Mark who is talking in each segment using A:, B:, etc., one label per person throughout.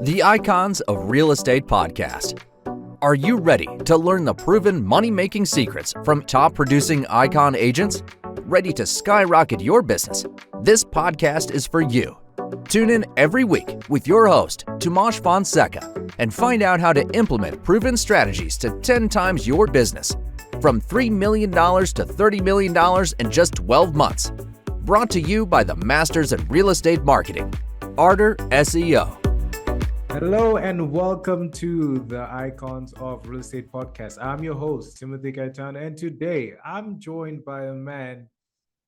A: The Icons of Real Estate Podcast. Are you ready to learn the proven money-making secrets from top-producing icon agents? Ready to skyrocket your business? This podcast is for you. Tune in every week with your host, Tomasz Fonseca, and find out how to implement proven strategies to 10 times your business. From $3 million to $30 million in just 12 months. Brought to you by the Masters in Real Estate Marketing, Arter SEO.
B: Hello and welcome to the Icons of Real Estate Podcast. I'm your host, Timothy Gaetano, and today I'm joined by a man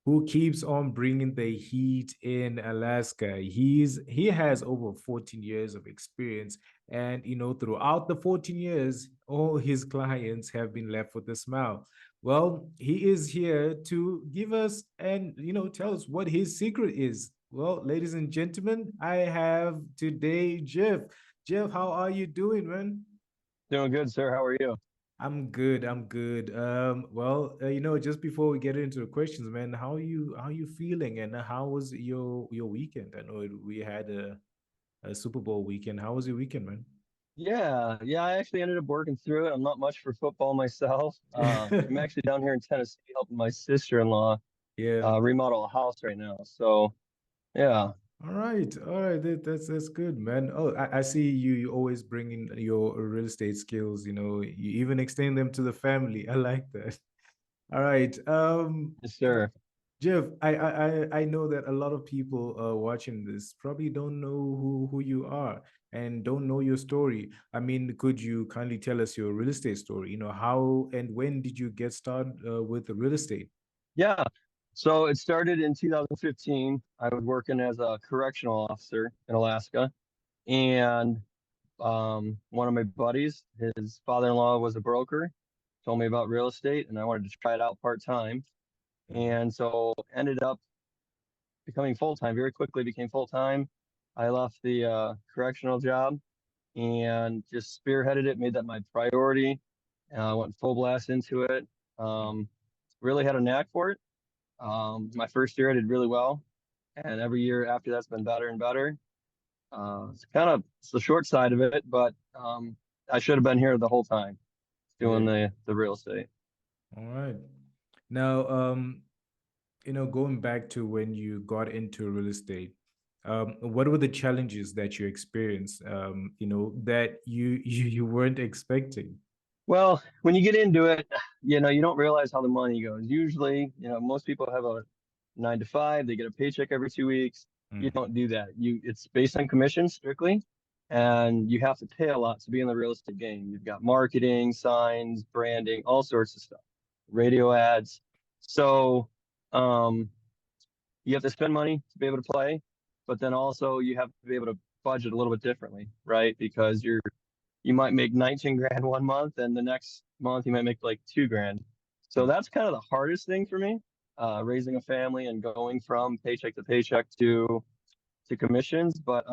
B: who keeps on bringing the heat in Alaska. He has over 14 years of experience, and throughout the 14 years, all his clients have been left with a smile. Well, he is here to give us and tell us what his secret is. Well, ladies and gentlemen, I have today Geoff. Geoff, how are you doing, man?
C: Doing good, sir. How are you?
B: I'm good. I'm good. Just before we get into the questions, man, how you feeling, and how was your weekend? I know we had a Super Bowl weekend. How was your weekend, man?
C: Yeah. I actually ended up working through it. I'm not much for football myself. I'm actually down here in Tennessee helping my sister-in-law
B: Yeah.
C: remodel a house right now. So yeah,
B: All right. That's good, man. Oh, I see you always bring in your real estate skills. You even extend them to the family. I like that. All right.
C: yes, sir.
B: Geoff, I know that a lot of people watching this probably don't know who you are and don't know your story. I mean, could you kindly tell us your real estate story? How and when did you get started with the real estate?
C: Yeah. So it started in 2015. I was working as a correctional officer in Alaska, and one of my buddies, his father-in-law was a broker, told me about real estate, and I wanted to try it out part-time. And so ended up becoming full-time, very quickly became full-time. I left the correctional job and just spearheaded it, made that my priority. Went full blast into it. Um, really had a knack for it. My first year I did really well. And every year after that's been better and better. It's the short side of it, but I should have been here the whole time doing
B: Yeah.
C: the real estate.
B: All right. Now, going back to when you got into real estate, what were the challenges that you experienced, that you weren't expecting?
C: Well, when you get into it, you don't realize how the money goes. Usually, most people have a 9 to 5, they get a paycheck every 2 weeks. You
B: Mm.
C: don't do that. It's based on commission strictly, and you have to pay a lot to be in the real estate game. You've got marketing, signs, branding, all sorts of stuff, radio ads. So, um, you have to spend money to be able to play, but then also you have to be able to budget a little bit differently, right? Because you might make 19 grand one month and the next month you might make like 2 grand. So that's kind of the hardest thing for me, raising a family and going from paycheck to paycheck to commissions. But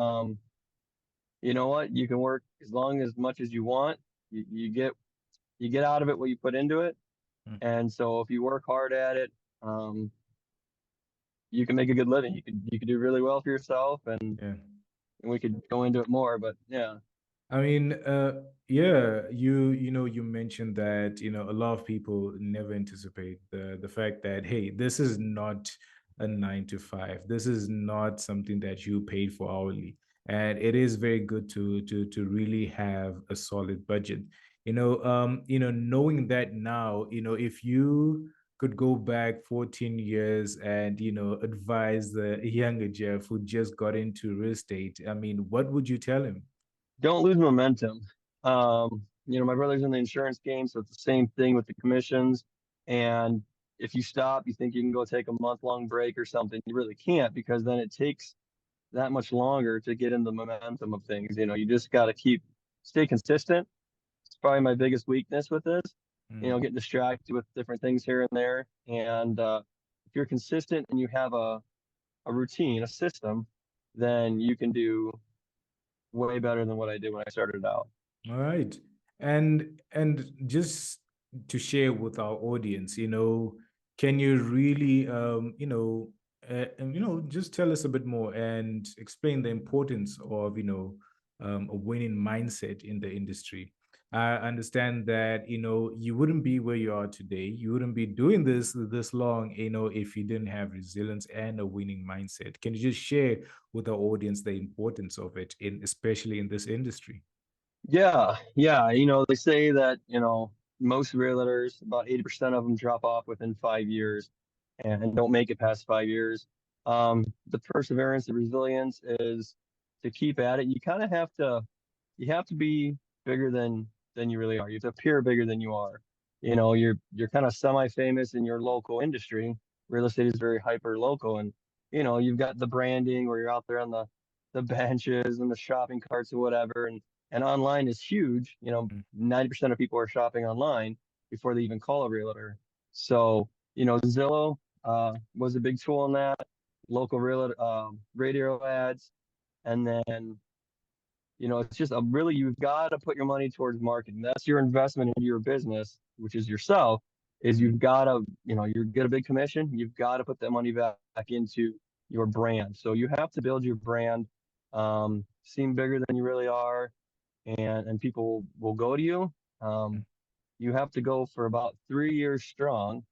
C: you know what? You can work as much as you want. You get out of it what you put into it.
B: Mm.
C: And so if you work hard at it, um, you can make a good living. You could do really well for yourself,
B: Yeah.
C: and we could go into it more. But yeah.
B: I mean, yeah, you mentioned that, a lot of people never anticipate the fact that, hey, this is not a 9 to 5. This is not something that you paid for hourly. And it is very good to really have a solid budget. Knowing that now, if you could go back 14 years and, advise the younger Jeff who just got into real estate, I mean, what would you tell him?
C: Don't lose momentum. My brother's in the insurance game, so it's the same thing with the commissions. And if you stop, you think you can go take a month-long break or something. You really can't, because then it takes that much longer to get in the momentum of things. You just got to stay consistent. It's probably my biggest weakness with this.
B: Mm.
C: Getting distracted with different things here and there. And if you're consistent and you have a routine, a system, then you can do way better than what I did when I started out.
B: All right. And just to share with our audience, can you really just tell us a bit more and explain the importance of, a winning mindset in the industry. I understand that, you wouldn't be where you are today. You wouldn't be doing this long, if you didn't have resilience and a winning mindset. Can you just share with the audience the importance of it, especially in this industry?
C: Yeah. They say that, most realtors, about 80% of them drop off within 5 years and don't make it past 5 years. The perseverance, the resilience is to keep at it. You have to be bigger than you really are. You have to appear bigger than you are. You're kind of semi-famous in your local industry. Real estate is very hyper local, and you've got the branding where you're out there on the benches and the shopping carts or whatever, and online is huge. 90% of people are shopping online before they even call a realtor. So, Zillow was a big tool in that, local realtor radio ads, and then it's just you've got to put your money towards marketing. That's your investment into your business, which is yourself, is you've got to, you get a big commission. You've got to put that money back into your brand. So you have to build your brand, seem bigger than you really are, and people will go to you. You have to go for about 3 years strong,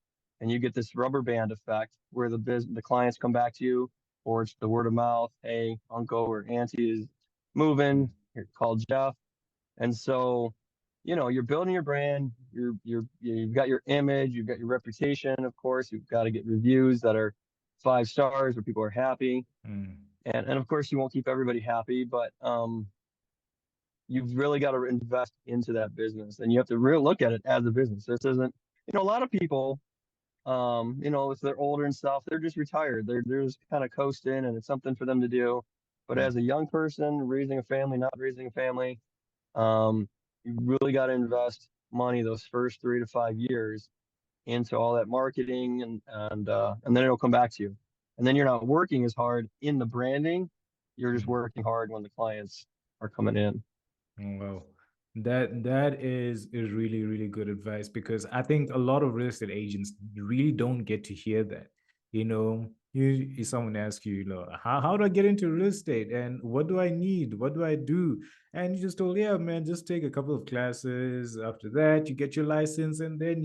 C: and you get this rubber band effect where the clients come back to you, or it's the word of mouth. Hey, uncle or auntie is moving. You're called Geoff, and so you're building your brand. You've got your image. You've got your reputation. Of course, you've got to get reviews that are 5 stars where people are happy,
B: Mm.
C: and of course you won't keep everybody happy, but you've really got to invest into that business, and you have to really look at it as a business. This isn't, a lot of people, if they're older and stuff, they're just retired. They're just kind of coasting, and it's something for them to do. But
B: Mm.
C: as a young person, raising a family, not raising a family, you really got to invest money those first 3 to 5 years into all that marketing, and then it'll come back to you. And then you're not working as hard in the branding. You're just
B: Mm.
C: working hard when the clients are coming in.
B: Oh, wow. That is really, really good advice, because I think a lot of real estate agents really don't get to hear that. Someone asks you, how do I get into real estate, and what do I need? What do I do? And you just told, yeah, man, just take a couple of classes. After that, you get your license, and then,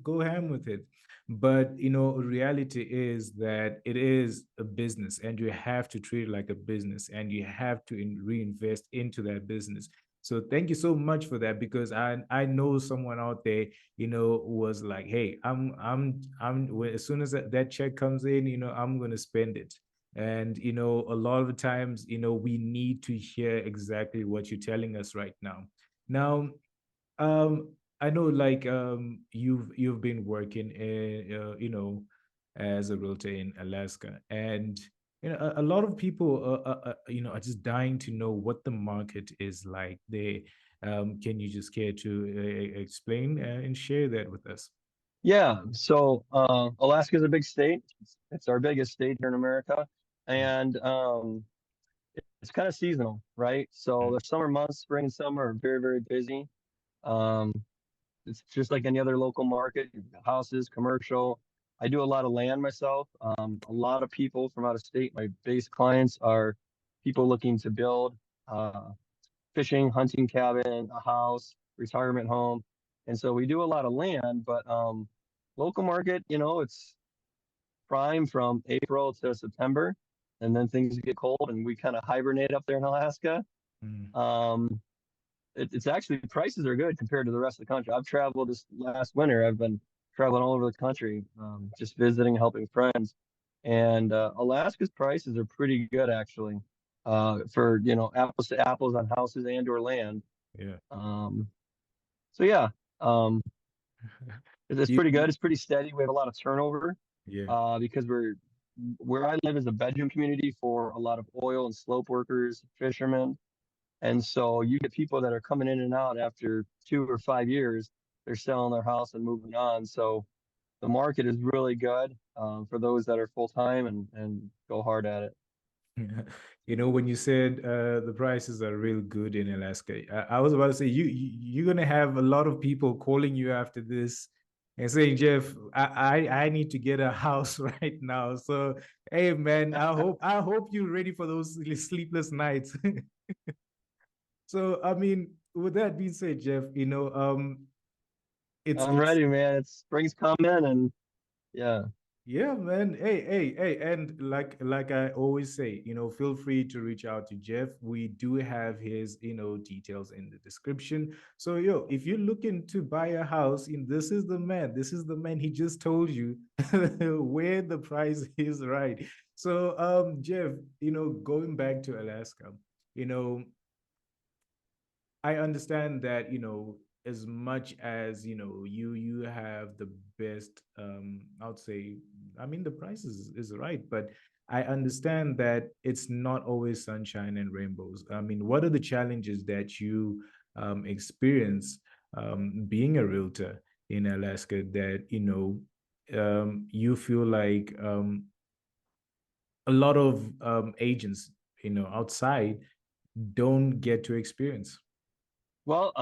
B: go ham with it. But, reality is that it is a business, and you have to treat it like a business, and you have to reinvest into that business. So thank you so much for that, because I know someone out there, was like, hey, as soon as that check comes in, I'm gonna spend it. And a lot of the times, we need to hear exactly what you're telling us right now. Now, I know, like, you've been working as a realtor in Alaska, and a lot of people are just dying to know what the market is like. Can you just care to explain and share that with us?
C: Yeah, so Alaska is a big state. It's our biggest state here in America,
B: Mm.
C: and it's kind of seasonal, right? So
B: Mm.
C: the summer months, spring and summer, are very, very busy. Um, it's just like any other local market. You've got houses, commercial. I do a lot of land myself. A lot of people from out of state. My base clients are people looking to build fishing, hunting cabin, a house, retirement home, and so we do a lot of land. But local market, it's prime from April to September, and then things get cold, and we kind of hibernate up there in Alaska.
B: Mm.
C: Um, it's actually prices are good compared to the rest of the country. I've traveled this last winter. I've been traveling all over the country, just visiting, helping friends, and Alaska's prices are pretty good actually, for apples to apples on houses and or land.
B: Yeah.
C: Um, so yeah, um, it's
B: You,
C: pretty
B: you-
C: good. It's pretty steady. We have a lot of turnover,
B: yeah.
C: because where I live is a bedroom community for a lot of oil and slope workers, fishermen. And so you get people that are coming in and out after 2 or 5 years, they're selling their house and moving on. So the market is really good, for those that are full time and go hard at it.
B: When you said the prices are real good in Alaska, I was about to say, you're gonna have a lot of people calling you after this and saying, Geoff, I need to get a house right now. So hey, man, I hope you're ready for those sleepless nights. So, I mean, with that being said, Geoff,
C: I'm
B: it's
C: ready, man. It's spring's coming, and yeah.
B: yeah, man. Hey, and like I always say, feel free to reach out to Geoff. We do have his, details in the description. So, if you're looking to buy a house, this is the man. This is the man. He just told you where the price is right. So, Geoff, going back to Alaska, you know, I understand that, as much as, you have the best, I would say, I mean, the price is right, but I understand that it's not always sunshine and rainbows. I mean, what are the challenges that you experience being a realtor in Alaska that, you feel like a lot of agents, outside don't get to experience?
C: Well,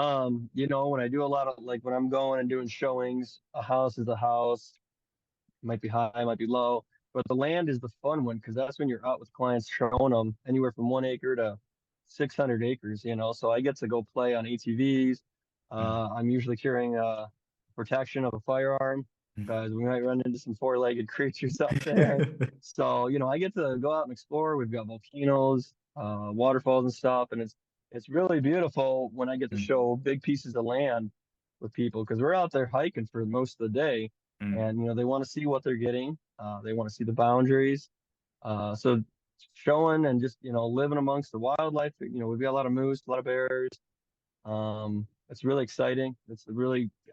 C: when I do a lot of like when I'm going and doing showings, a house is a house. Might be high, might be low, but the land is the fun one because that's when you're out with clients showing them anywhere from 1 acre to 600 acres, So I get to go play on ATVs. I'm usually carrying protection of a firearm because we might run into some four-legged creatures out there. So, I get to go out and explore. We've got volcanoes, waterfalls and stuff, and it's really beautiful when I get to show big pieces of land with people because we're out there hiking for most of the day and they want to see what they're getting. They want to see the boundaries. So showing and just living amongst the wildlife. We've got a lot of moose, a lot of bears. It's really exciting.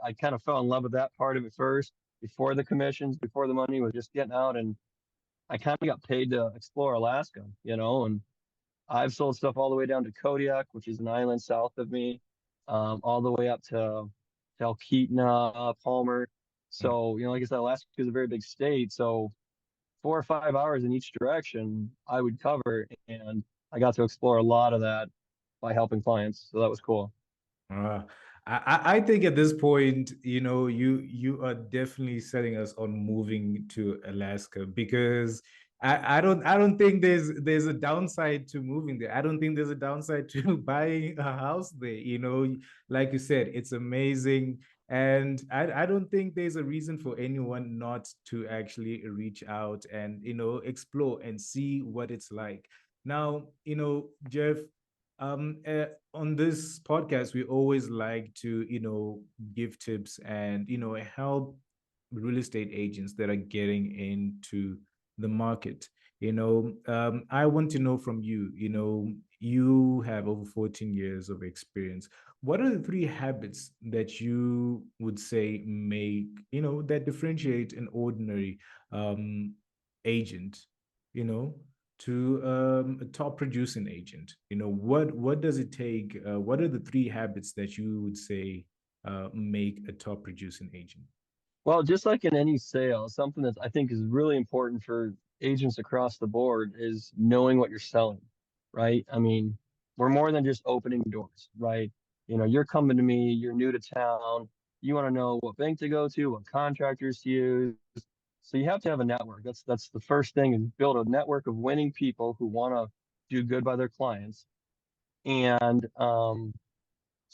C: I kind of fell in love with that part of it first, before the commissions, before the money was just getting out, and I kind of got paid to explore Alaska. And I've sold stuff all the way down to Kodiak, which is an island south of me, all the way up to Talkeetna, Palmer. So, like I said, Alaska is a very big state. So 4 or 5 hours in each direction I would cover. And I got to explore a lot of that by helping clients. So that was cool.
B: Uh, I think at this point, you are definitely setting us on moving to Alaska because I don't think there's a downside to moving there. I don't think there's a downside to buying a house there. Like you said, it's amazing. And I don't think there's a reason for anyone not to actually reach out and, explore and see what it's like. Now, Geoff, on this podcast, we always like to, give tips and, help real estate agents that are getting into the market. I want to know from you, you have over 14 years of experience. What are the three habits that you would say make, that differentiate an ordinary agent, you know, to a top producing agent? What does it take? What are the three habits that you would say make a top producing agent?
C: Well, just like in any sale, something that I think is really important for agents across the board is knowing what you're selling, right? I mean, we're more than just opening doors, right? You're coming to me, you're new to town, you want to know what bank to go to, what contractors to use. So you have to have a network. That's the first thing is build a network of winning people who want to do good by their clients. And so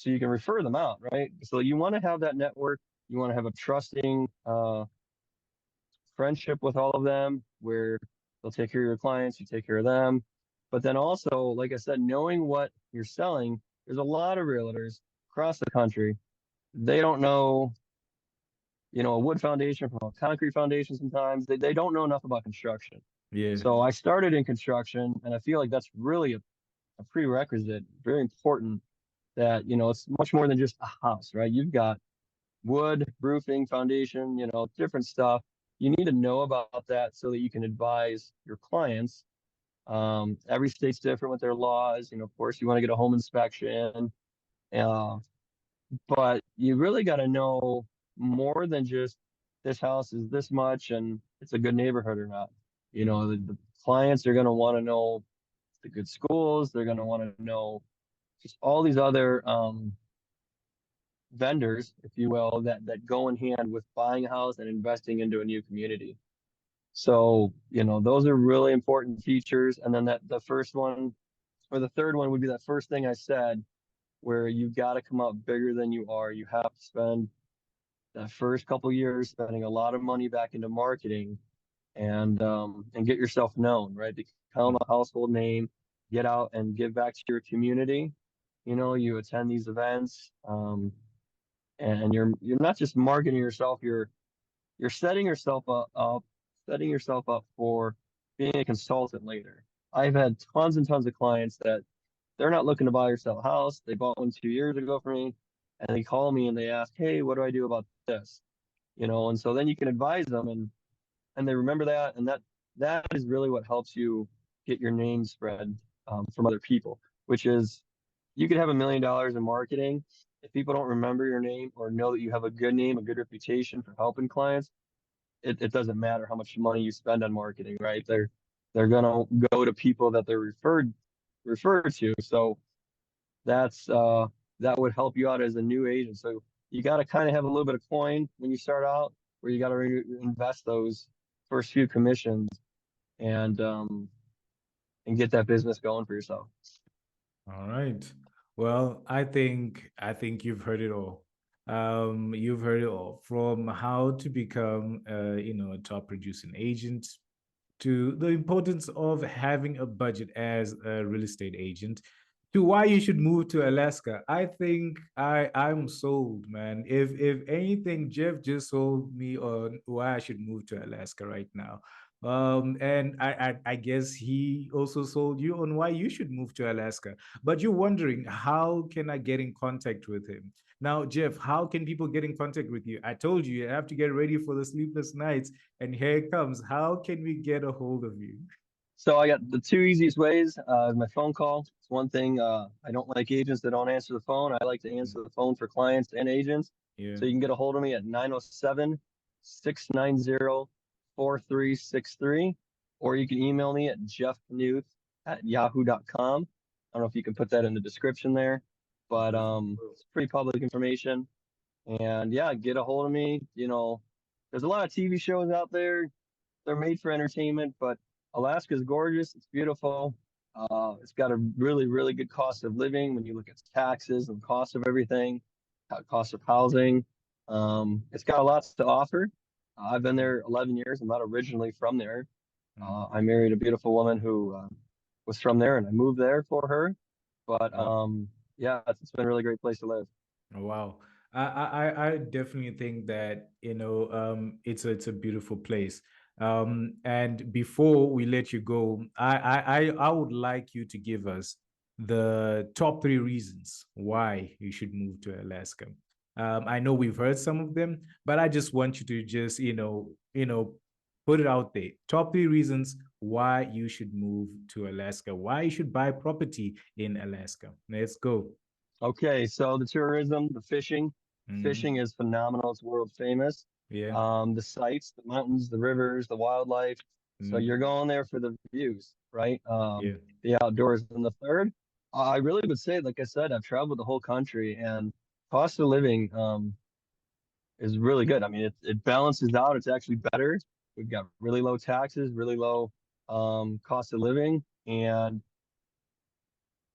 C: you can refer them out, right? So you want to have that network. You want to have a trusting friendship with all of them where they'll take care of your clients, you take care of them. But then also, like I said, knowing what you're selling, there's a lot of realtors across the country. They don't know, a wood foundation from a concrete foundation sometimes. They don't know enough about construction.
B: Yeah.
C: So I started in construction, and I feel like that's really a prerequisite, very important that, it's much more than just a house, right? You've got wood, roofing, foundation, different stuff. You need to know about that so that you can advise your clients. Every state's different with their laws. Of course, you want to get a home inspection, uh, but you really got to know more than just this house is this much and it's a good neighborhood or not. The clients are going to want to know the good schools. They're going to want to know just all these other vendors, if you will, that go in hand with buying a house and investing into a new community. So, those are really important features. And then that the first one or the third one would be that first thing I said, where you got to come out bigger than you are. You have to spend the first couple years spending a lot of money back into marketing and get yourself known, right? Become a household name, get out and give back to your community. You know, you attend these events, and you're not just marketing yourself, you're setting yourself up for being a consultant later. I've had tons and tons of clients that they're not looking to buy or sell a house. They bought one 2 years ago from me, and they call me and they ask, "Hey, what do I do about this?" You know, and so then you can advise them, and they remember that, and that is really what helps you get your name spread from other people. Which is, you could have $1 million in marketing. If people don't remember your name or know that you have a good name, a good reputation for helping clients, it doesn't matter how much money you spend on marketing, right? They're gonna go to people that they're referred to. So that's that would help you out as a new agent. So you got to kind of have a little bit of coin when you start out, where you got to invest those first few commissions and um and get that business going for yourself.
B: All right. Well, I think you've heard it all. You've heard it all, from how to become a top producing agent, to the importance of having a budget as a real estate agent, to why you should move to Alaska. I think I'm sold, man. If anything, Geoff just sold me on why I should move to Alaska right now. And I guess he also sold you on why you should move to Alaska. But you're wondering, how can I get in contact with him? Now, Geoff, how can people get in contact with you? I told you have to get ready for the sleepless nights, and here it comes. How can we get a hold of you?
C: So I got the two easiest ways. My phone call. It's one thing. I don't like agents that don't answer the phone. I like to answer the phone for clients and agents.
B: Yeah.
C: So you can get a hold of me at 907-690-4363, or you can email me at jeffknuth@yahoo.com. I don't know if you can put that in the description there, but it's pretty public information. And yeah, get a hold of me. You know, there's a lot of TV shows out there. They're made for entertainment, but Alaska is gorgeous. It's beautiful. It's got a really, really good cost of living when you look at taxes and cost of everything, cost of housing. It's got a lot to offer. I've been there 11 years. I'm not originally from there. I married a beautiful woman who was from there, and I moved there for her. But yeah, it's been a really great place to live.
B: Oh, wow. I definitely think that it's a beautiful place. And before we let you go, I would like you to give us the top three reasons why you should move to Alaska. I know we've heard some of them, but I just want you to just put it out there. Top three reasons why you should move to Alaska, why you should buy property in Alaska. Let's go.
C: Okay, so the tourism, the fishing. Fishing is phenomenal. It's world famous.
B: Yeah.
C: The sights, the mountains, the rivers, the wildlife. So you're going there for the views, right?
B: Yeah.
C: The outdoors. And the third, I really would say, like I said, I've traveled the whole country, and cost of living is really good. I mean, it balances out. It's actually better. We've got really low taxes, really low cost of living, and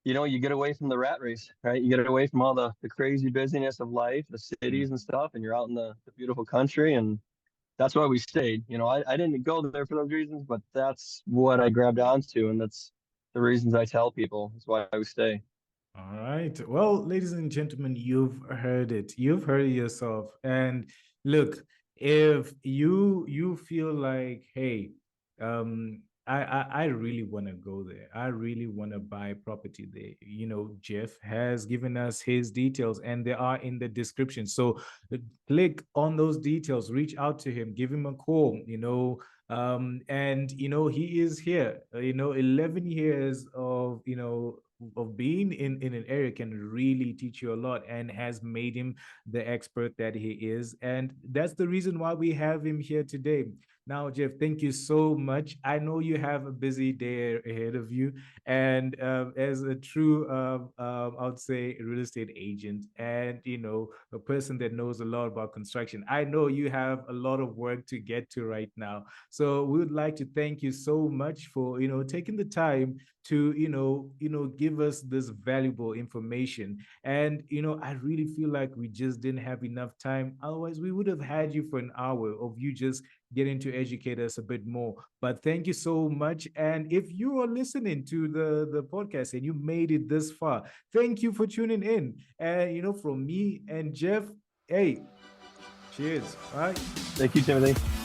C: you know, you get away from the rat race, right? You get away from all the crazy busyness of life, the cities and stuff, and you're out in the beautiful country. And that's why we stayed. You know, I didn't go there for those reasons, but that's what I grabbed onto. And that's the reasons I tell people. That's why I would stay.
B: All right. Well, ladies and gentlemen, you've heard it. You've heard it yourself. And look, if you feel like, hey, I really want to go there. I really want to buy property there. Geoff has given us his details, and they are in the description. So click on those details, reach out to him, give him a call. And he is here. 11 years of being in an area can really teach you a lot, and has made him the expert that he is. And that's the reason why we have him here today. Now, Geoff, thank you so much. I know you have a busy day ahead of you, and as a true, I would say, real estate agent, and a person that knows a lot about construction, I know you have a lot of work to get to right now. So we would like to thank you so much for taking the time to give us this valuable information. And I really feel like we just didn't have enough time. Otherwise, we would have had you for an hour of you just getting to educate us a bit more. But thank you so much. And if you are listening to the podcast and you made it this far, thank you for tuning in. And from me and Geoff, hey, cheers. All right.
C: Thank you, Timothy.